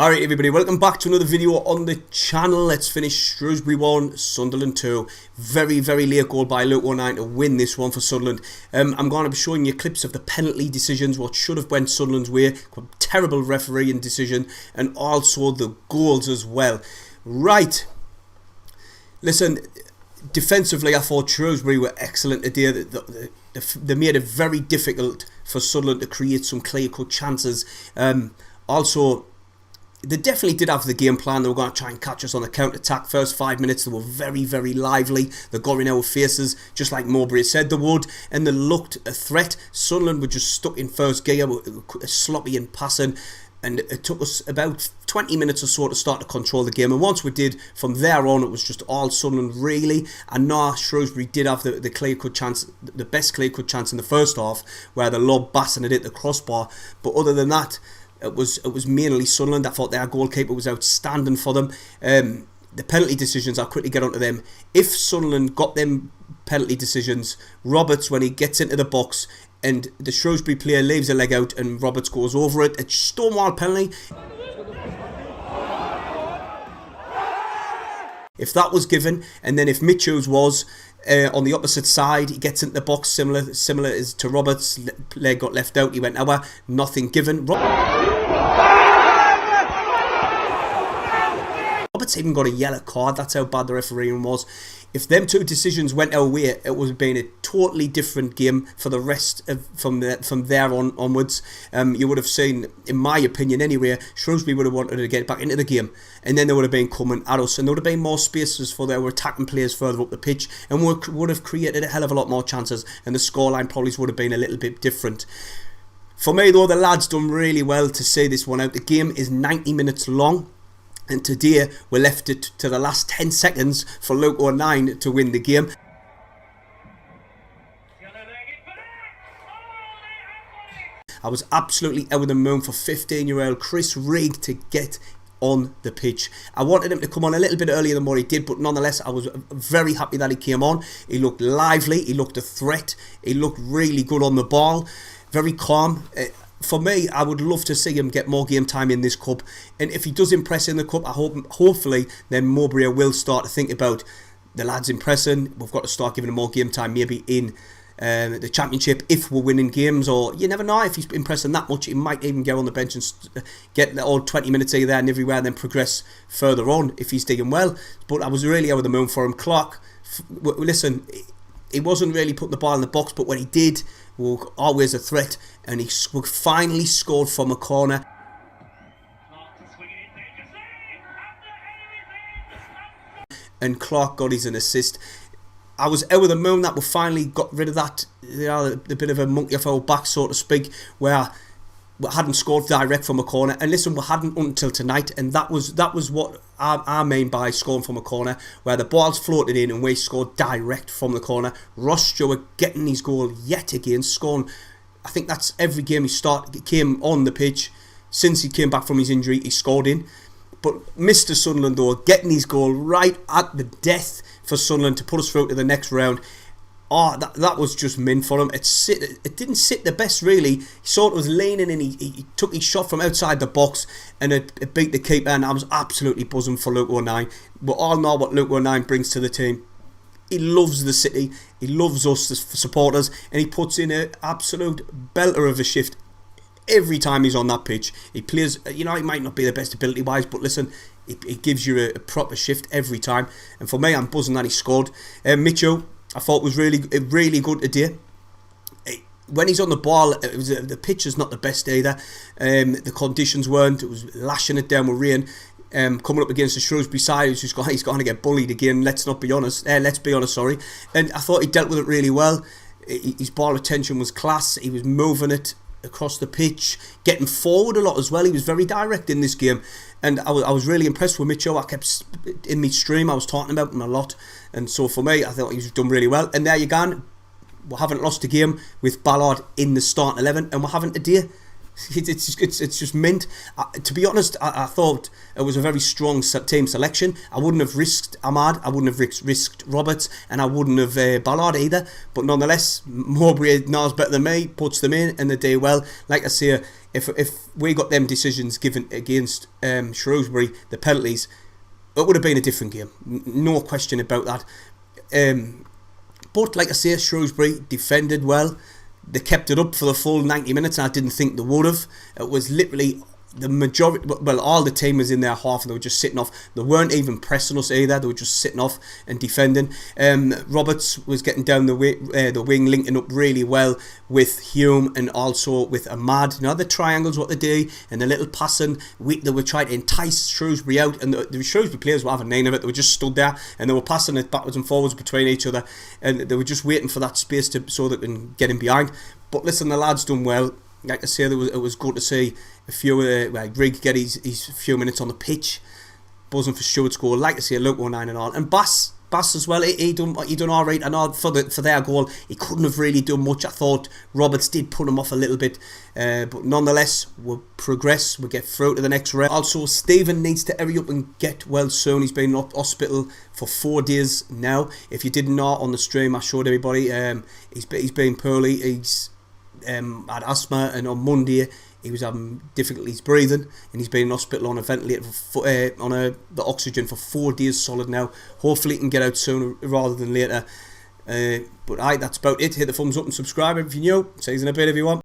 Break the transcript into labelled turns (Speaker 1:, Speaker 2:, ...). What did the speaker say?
Speaker 1: Alright everybody, welcome back to another video on the channel. Let's finish Shrewsbury 1, Sunderland 2. Very late goal by Luke 19 to win this one for Sunderland. I'm going to be showing you clips of the penalty decisions, what should have went Sunderland's way, terrible refereeing decision, and also the goals as well. Right, listen, defensively I thought Shrewsbury were excellent today. They made it very difficult for Sunderland to create some clear-cut chances. Also, they definitely did have the game plan. They were going to try and catch us on the counter-attack. First 5 minutes, they were very lively. They got in our faces, just like Mowbray said they would, and they looked a threat. Sunderland were just stuck in first gear, sloppy in passing, and it took us about 20 minutes or so to start to control the game. And once we did, from there on, it was just all Sunderland, really. And now Shrewsbury did have the clear-cut chance, the best clear-cut chance in the first half, where they lobbed Basson and hit the crossbar. But other than that, it was mainly Sunderland. I thought their goalkeeper was outstanding for them. The penalty decisions, I'll quickly get onto them. If Sunderland got them penalty decisions, Roberts, when he gets into the box and the Shrewsbury player leaves a leg out and Roberts goes over it, it's stonewall penalty. If that was given, and then if Mitchell's was on the opposite side, he gets into the box, similar as to Roberts, leg got left out, he went over, nothing given. Roberts even got a yellow card. That's how bad the refereeing was. If them two decisions went our way, it would have been a totally different game for the rest of from there onwards. You would have seen, in my opinion anyway, Shrewsbury would have wanted to get back into the game, and then they would have been coming at us, and there would have been more spaces for their attacking players further up the pitch, and would have created a hell of a lot more chances, and the scoreline probably would have been a little bit different. For me though, the lads done really well to see this one out. The game is 90 minutes long. And today we left it to the last 10 seconds for Luke 09 to win the game. I was absolutely out of the moon for 15-year-old Chris Rigg to get on the pitch. I wanted him to come on a little bit earlier than what he did, but nonetheless I was very happy that he came on. He looked lively, he looked a threat, he looked really good on the ball, very calm. For me, I would love to see him get more game time in this cup, and if he does impress in the cup, I hopefully then Mowbray will start to think about the lads impressing. We've got to start giving him more game time, maybe in the championship if we're winning games, or you never know, if he's impressing that much, he might even go on the bench and get the old 20 minutes here, there and everywhere, and then progress further on if he's doing well. But I was really out of the moon for him. Clark, listen, he wasn't really putting the ball in the box, but when he did, was always a threat, and he finally scored from a corner. And Clark got his assist. I was out of the moon that we finally got rid of that, you know, a bit of a monkey off our back, so to speak, where we hadn't scored direct from a corner. And listen, we hadn't until tonight, and that was what I mean by scoring from a corner, where the ball's floated in and we scored direct from the corner. Ross Stewart getting his goal yet again, scoring. I think that's every game he came on the pitch since he came back from his injury, he scored in. But Mr. Sunderland though, getting his goal right at the death for Sunderland to put us through to the next round. Oh, that was just mint for him. It didn't sit the best really. He sort of was leaning and he took his shot from outside the box, and it beat the keeper, and I was absolutely buzzing for Luke 09. We all know what Luke 09 brings to the team. He loves the city, he loves us as supporters, and he puts in an absolute belter of a shift every time he's on that pitch. He plays, you know, he might not be the best ability wise, but listen, it gives you a proper shift every time. And for me, I'm buzzing that he scored. Mitchell, I thought was really good today. When he's on the ball, the pitch is not the best either. The conditions weren't. It was lashing it down with rain. Coming up against the Shrewsbury side, he's going to get bullied again. Let's be honest. Sorry. And I thought he dealt with it really well. His ball retention was class. He was moving it across the pitch, getting forward a lot as well. He was very direct in this game, and I was really impressed with Mitchell. I kept in my stream, I was talking about him a lot, and so for me, I thought he's done really well. And there you go, we haven't lost a game with Ballard in the starting 11, and we haven't today. It's just mint. To be honest, I thought it was a very strong team selection. I wouldn't have risked Ahmad, I wouldn't have risked Roberts, and I wouldn't have Ballard either. But nonetheless, Mowbray knows better than me, puts them in, and they do well. Like I say, if we got them decisions given against Shrewsbury, the penalties, it would have been a different game. No question about that. But like I say, Shrewsbury defended well. They kept it up for the full 90 minutes, and I didn't think they would have. It was literally the majority, well, all the team was in their half and they were just sitting off. They weren't even pressing us either, they were just sitting off and defending. Roberts was getting down the wing, linking up really well with Hume and also with Ahmad. You know, the triangles, what they do, and the little passing, they were trying to entice Shrewsbury out, and the Shrewsbury players were having none of it. They were just stood there and they were passing it backwards and forwards between each other, and they were just waiting for that space so they can get in behind. But listen, the lads done well. Like I say, it was good to see a few Rigg get his few minutes on the pitch, buzzing for Stewart's goal. Like I say, Luke 19 and all, and Bass as well. He done all right. I know for their goal, he couldn't have really done much. I thought Roberts did put him off a little bit, but nonetheless, we'll progress. We'll get through to the next round. Also, Stephen needs to hurry up and get well soon. He's been in hospital for 4 days now. If you didn't know, on the stream I showed everybody, he's been poorly. He's had asthma, and on Monday he was having difficulties breathing, and he's been in hospital on a ventilator on the oxygen for 4 days solid now. Hopefully he can get out sooner rather than later. But that's about it. Hit the thumbs up and subscribe if you're new. See you in a bit if you want.